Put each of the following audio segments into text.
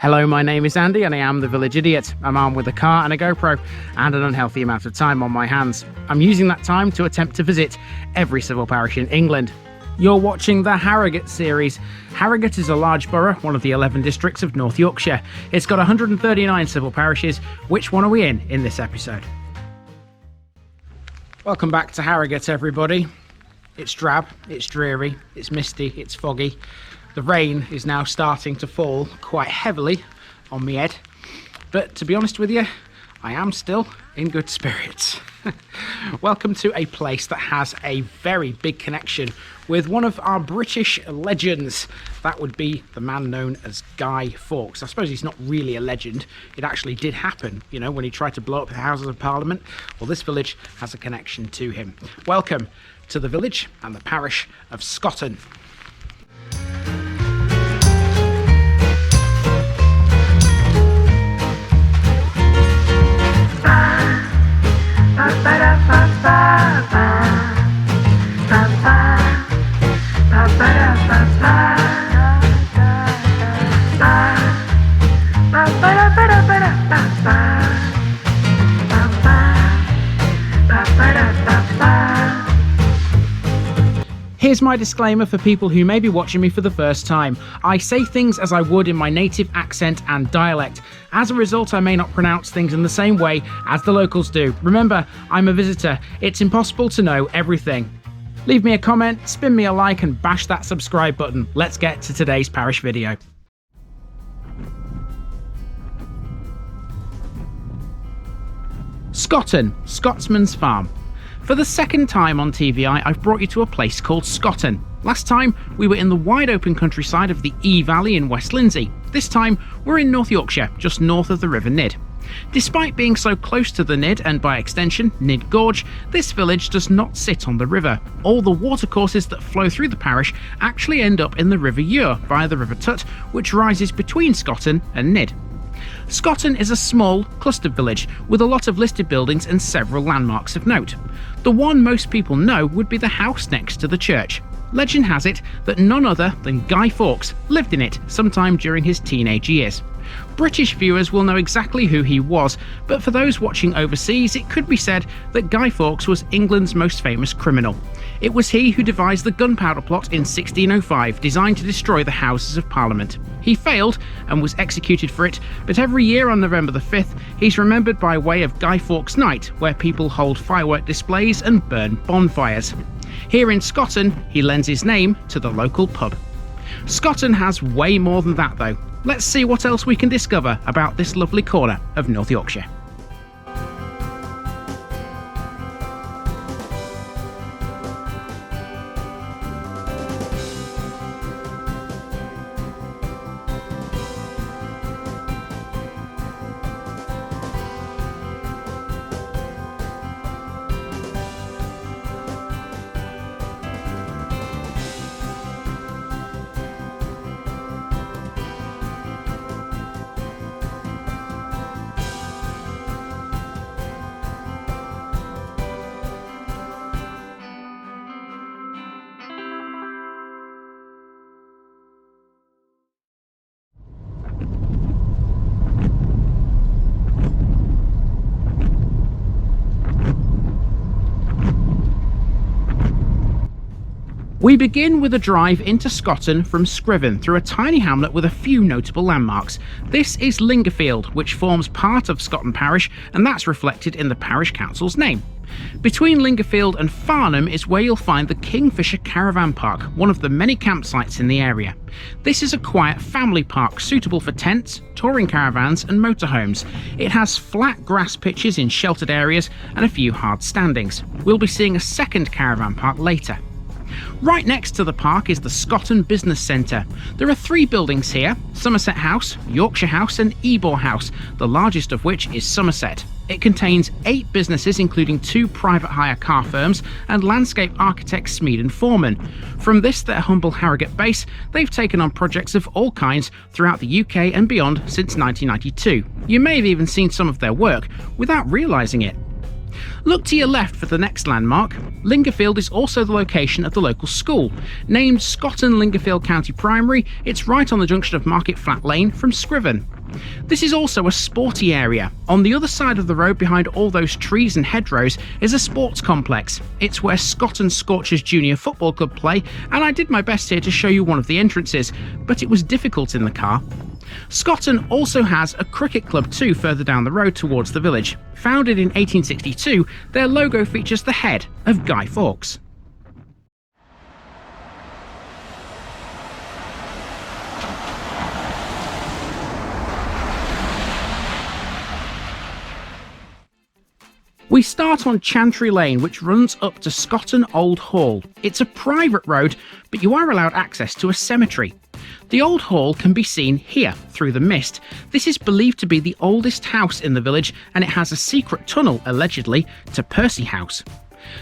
Hello, my name is Andy and I am the Village Idiot. I'm armed with a car and a GoPro and an unhealthy amount of time on my hands. I'm using that time to attempt to visit every civil parish in England. You're watching the Harrogate series. Harrogate is a large borough, one of the 11 districts of North Yorkshire. It's got 139 civil parishes. Which one are we in this episode? Welcome back to Harrogate, everybody. It's drab, it's dreary, it's misty, it's foggy. The rain is now starting to fall quite heavily on me head, but to be honest with you, I am still in good spirits. Welcome to a place that has a very big connection with one of our British legends. That would be the man known as Guy Fawkes. I suppose he's not really a legend. It actually did happen, you know, when he tried to blow up the Houses of Parliament. Well, this village has a connection to him. Welcome to the village and the parish of Scotton. Here's my disclaimer for people who may be watching me for the first time. I say things as I would in my native accent and dialect. As a result, I may not pronounce things in the same way as the locals do. Remember, I'm a visitor. It's impossible to know everything. Leave me a comment, spin me a like and bash that subscribe button. Let's get to today's parish video. Scotton, Scotsman's farm. For the second time on TVI, I've brought you to a place called Scotton. Last time, we were in the wide open countryside of the Eau Valley in West Lindsey. This time, we're in North Yorkshire, just north of the River Nidd. Despite being so close to the Nidd and by extension, Nidd Gorge, this village does not sit on the river. All the watercourses that flow through the parish actually end up in the River Ure via the River Tutt, which rises between Scotton and Nidd. Scotton is a small, clustered village with a lot of listed buildings and several landmarks of note. The one most people know would be the house next to the church. Legend has it that none other than Guy Fawkes lived in it sometime during his teenage years. British viewers will know exactly who he was, but for those watching overseas, it could be said that Guy Fawkes was England's most famous criminal. It was he who devised the Gunpowder Plot in 1605, designed to destroy the Houses of Parliament. He failed and was executed for it, but every year on November the 5th, he's remembered by way of Guy Fawkes Night, where people hold firework displays and burn bonfires. Here in Scotton, he lends his name to the local pub. Scotton has way more than that though. Let's see what else we can discover about this lovely corner of North Yorkshire. We begin with a drive into Scotton from Scriven through a tiny hamlet with a few notable landmarks. This is Lingerfield, which forms part of Scotton Parish, and that's reflected in the parish council's name. Between Lingerfield and Farnham is where you'll find the Kingfisher Caravan Park, one of the many campsites in the area. This is a quiet family park suitable for tents, touring caravans and motorhomes. It has flat grass pitches in sheltered areas and a few hard standings. We'll be seeing a second caravan park later. Right next to the park is the Scotton Business Centre. There are 3 buildings here: Somerset House, Yorkshire House and Ebor House, the largest of which is Somerset. It contains 8 businesses including 2 private hire car firms and landscape architect Smead and Foreman. From this, their humble Harrogate base, they've taken on projects of all kinds throughout the UK and beyond since 1992. You may have even seen some of their work without realising it. Look to your left for the next landmark. Lingerfield is also the location of the local school. Named Scotton Lingerfield County Primary, it's right on the junction of Market Flat Lane from Scriven. This is also a sporty area. On the other side of the road behind all those trees and hedgerows is a sports complex. It's where Scotton Scorchers Junior Football Club play, and I did my best here to show you one of the entrances, but it was difficult in the car. Scotton also has a cricket club too further down the road towards the village. Founded in 1862, their logo features the head of Guy Fawkes. We start on Chantry Lane, which runs up to Scotton Old Hall. It's a private road, but you are allowed access to a cemetery. The Old Hall can be seen here, through the mist. This is believed to be the oldest house in the village, and it has a secret tunnel, allegedly, to Percy House.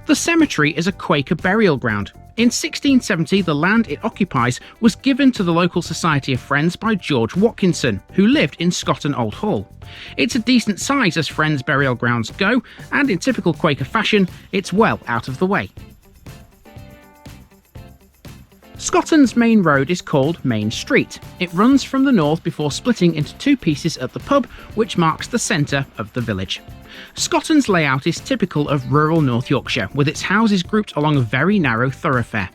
The cemetery is a Quaker burial ground. In 1670, the land it occupies was given to the local Society of Friends by George Watkinson, who lived in Scotton Old Hall. It's a decent size as Friends burial grounds go, and in typical Quaker fashion, it's well out of the way. Scotton's main road is called Main Street. It runs from the north before splitting into two pieces at the pub, which marks the centre of the village. Scotton's layout is typical of rural North Yorkshire, with its houses grouped along a very narrow thoroughfare.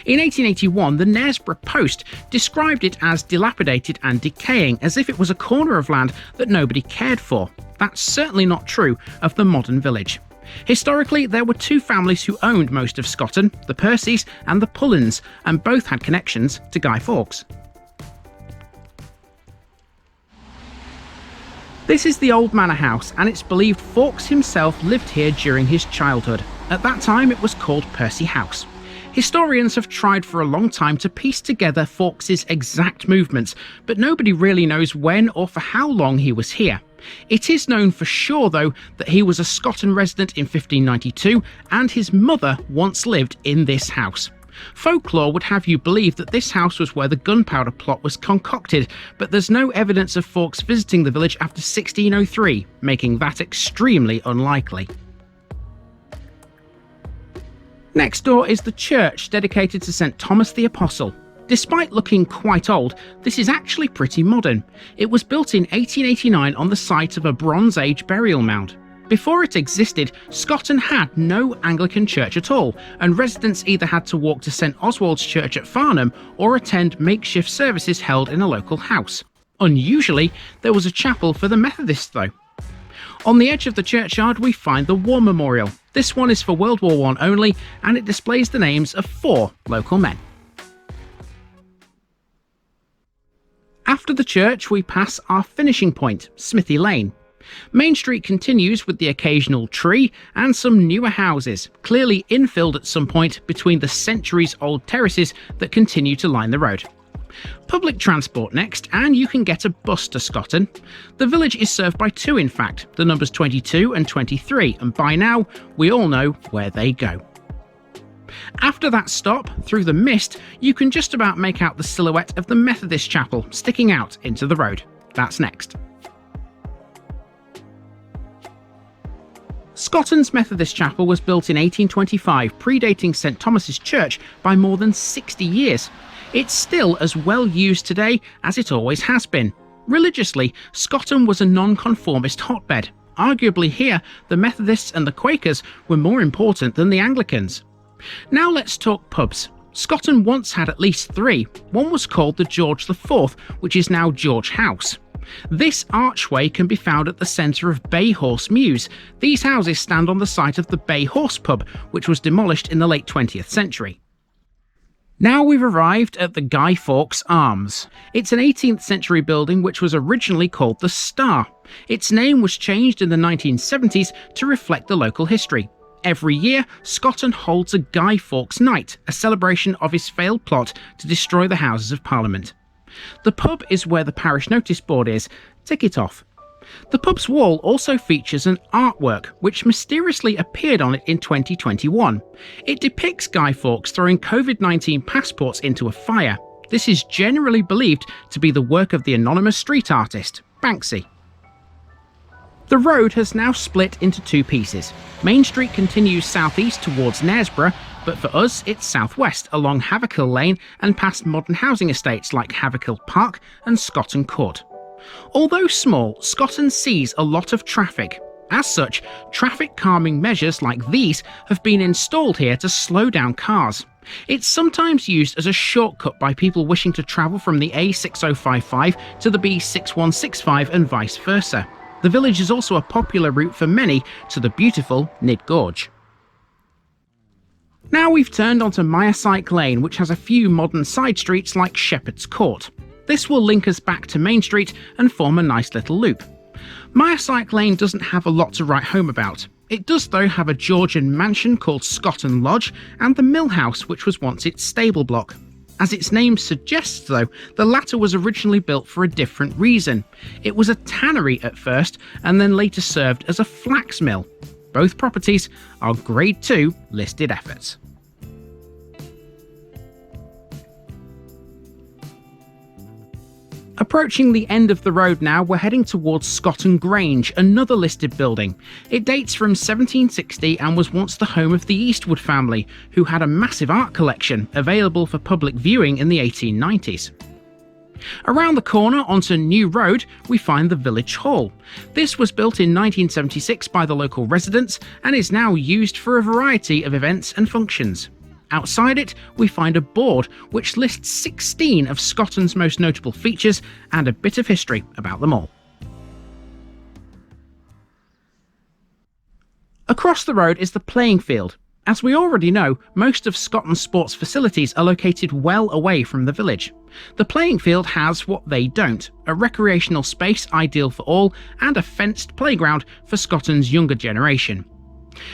In 1881, the Knaresborough Post described it as dilapidated and decaying, as if it was a corner of land that nobody cared for. That's certainly not true of the modern village. Historically, there were two families who owned most of Scotton, the Percys and the Pullens, and both had connections to Guy Fawkes. This is the old manor house, and it's believed Fawkes himself lived here during his childhood. At that time, it was called Percy House. Historians have tried for a long time to piece together Fawkes' exact movements, but nobody really knows when or for how long he was here. It is known for sure, though, that he was a Scotton resident in 1592, and his mother once lived in this house. Folklore would have you believe that this house was where the Gunpowder Plot was concocted, but there's no evidence of Fawkes visiting the village after 1603, making that extremely unlikely. Next door is the church dedicated to St. Thomas the Apostle. Despite looking quite old, this is actually pretty modern. It was built in 1889 on the site of a Bronze Age burial mound. Before it existed, Scotton had no Anglican church at all, and residents either had to walk to St Oswald's Church at Farnham or attend makeshift services held in a local house. Unusually, there was a chapel for the Methodists though. On the edge of the churchyard we find the War Memorial. This one is for World War I only, and it displays the names of 4 local men. After the church we pass our finishing point, Smithy Lane. Main Street continues with the occasional tree and some newer houses, clearly infilled at some point between the centuries-old terraces that continue to line the road. Public transport next, and you can get a bus to Scotton. The village is served by 2 in fact, the numbers 22 and 23, and by now we all know where they go. After that stop, through the mist, you can just about make out the silhouette of the Methodist chapel sticking out into the road. That's next. Scotton's Methodist Chapel was built in 1825, predating St Thomas's Church by more than 60 years. It's still as well used today as it always has been. Religiously, Scotton was a non-conformist hotbed. Arguably here, the Methodists and the Quakers were more important than the Anglicans. Now let's talk pubs. Scotton once had at least 3. One was called the George IV, which is now George House. This archway can be found at the centre of Bay Horse Mews. These houses stand on the site of the Bay Horse pub, which was demolished in the late 20th century. Now we've arrived at the Guy Fawkes Arms. It's an 18th century building which was originally called the Star. Its name was changed in the 1970s to reflect the local history. Every year, Scotton holds a Guy Fawkes Night, a celebration of his failed plot to destroy the Houses of Parliament. The pub is where the parish notice board is. Tick it off. The pub's wall also features an artwork which mysteriously appeared on it in 2021. It depicts Guy Fawkes throwing COVID-19 passports into a fire. This is generally believed to be the work of the anonymous street artist, Banksy. The road has now split into 2 pieces. Main Street continues southeast towards Knaresborough, but for us it's southwest along Haverhill Lane and past modern housing estates like Haverhill Park and Scotton Court. Although small, Scotton sees a lot of traffic. As such, traffic calming measures like these have been installed here to slow down cars. It's sometimes used as a shortcut by people wishing to travel from the A6055 to the B6165 and vice versa. The village is also a popular route for many to the beautiful Nidd Gorge. Now we've turned onto Meyersyke Lane, which has a few modern side streets like Shepherd's Court. This will link us back to Main Street and form a nice little loop. Meyersyke Lane doesn't have a lot to write home about. It does though have a Georgian mansion called Scotton Lodge and the mill house, which was once its stable block. As its name suggests though, the latter was originally built for a different reason. It was a tannery at first and then later served as a flax mill. Both properties are Grade 2 listed efforts. Approaching the end of the road now, we're heading towards Scotton Grange, another listed building. It dates from 1760 and was once the home of the Eastwood family, who had a massive art collection available for public viewing in the 1890s. Around the corner onto New Road, we find the Village Hall. This was built in 1976 by the local residents and is now used for a variety of events and functions. Outside it, we find a board which lists 16 of Scotton's most notable features and a bit of history about them all. Across the road is the playing field. As we already know, most of Scotton's sports facilities are located well away from the village. The playing field has what they don't: a recreational space ideal for all and a fenced playground for Scotton's younger generation.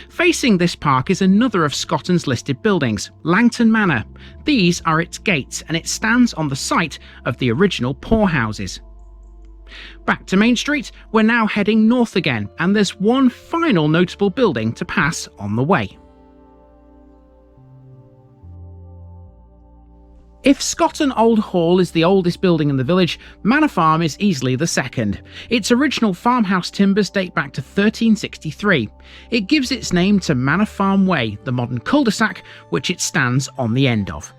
Facing this park is another of Scotton's listed buildings, Langton Manor. These are its gates and it stands on the site of the original poorhouses. Back to Main Street, we're now heading north again, and there's one final notable building to pass on the way. If Scotton Old Hall is the oldest building in the village, Manor Farm is easily the second. Its original farmhouse timbers date back to 1363. It gives its name to Manor Farm Way, the modern cul-de-sac which it stands on the end of.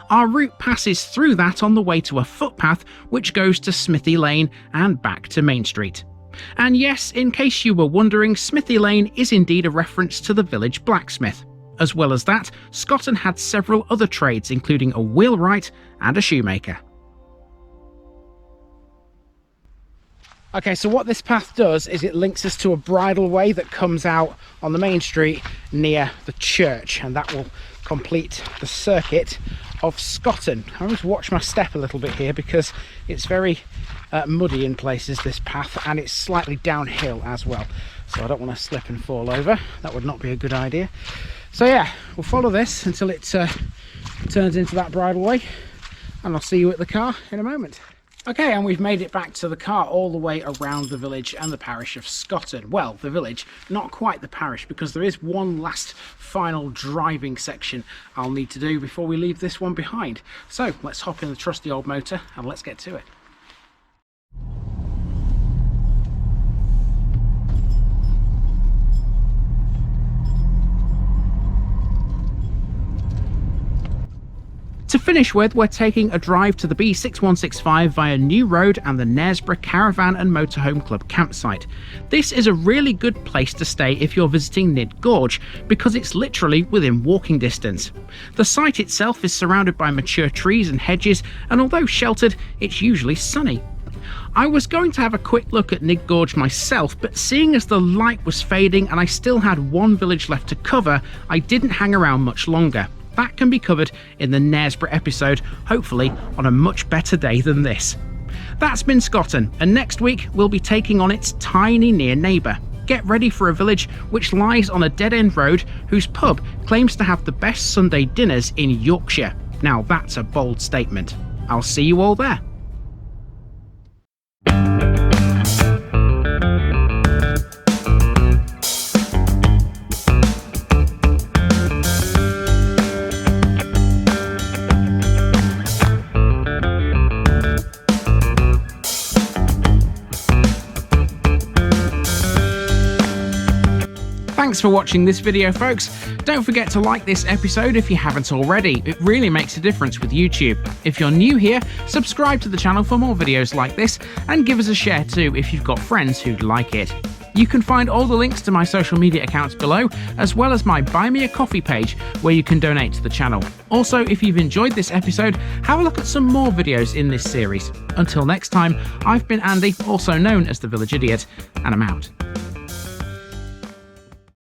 Our route passes through that on the way to a footpath which goes to Smithy Lane and back to Main Street. And yes, in case you were wondering, Smithy Lane is indeed a reference to the village blacksmith. As well as that, Scotton had several other trades, including a wheelwright and a shoemaker. Okay, so what this path does is it links us to a bridleway that comes out on the main street near the church, and that will complete the circuit of Scotton. I always watch my step a little bit here because it's very muddy in places, this path, and it's slightly downhill as well. So I don't want to slip and fall over. That would not be a good idea. So yeah, we'll follow this until it turns into that bridleway, and I'll see you at the car in a moment. Okay, and we've made it back to the car all the way around the village and the parish of Scotton. Well, the village, not quite the parish, because there is one last final driving section I'll need to do before we leave this one behind. So let's hop in the trusty old motor and let's get to it. To finish with, we're taking a drive to the B6165 via New Road and the Knaresborough Caravan and Motorhome Club campsite. This is a really good place to stay if you're visiting Nidd Gorge, because it's literally within walking distance. The site itself is surrounded by mature trees and hedges, and although sheltered, it's usually sunny. I was going to have a quick look at Nidd Gorge myself, but seeing as the light was fading and I still had one village left to cover, I didn't hang around much longer. That can be covered in the Knaresborough episode, hopefully on a much better day than this. That's been Scotton, and next week we'll be taking on its tiny near neighbour. Get ready for a village which lies on a dead-end road whose pub claims to have the best Sunday dinners in Yorkshire. Now that's a bold statement. I'll see you all there. Thanks for watching this video, folks. Don't forget to like this episode if you haven't already. It really makes a difference with YouTube. If you're new here, subscribe to the channel for more videos like this, and give us a share too if you've got friends who'd like it. You can find all the links to my social media accounts below, as well as my Buy Me a Coffee page where you can donate to the channel. Also, if you've enjoyed this episode, have a look at some more videos in this series. Until next time, I've been Andy, also known as the Village Idiot, and I'm out.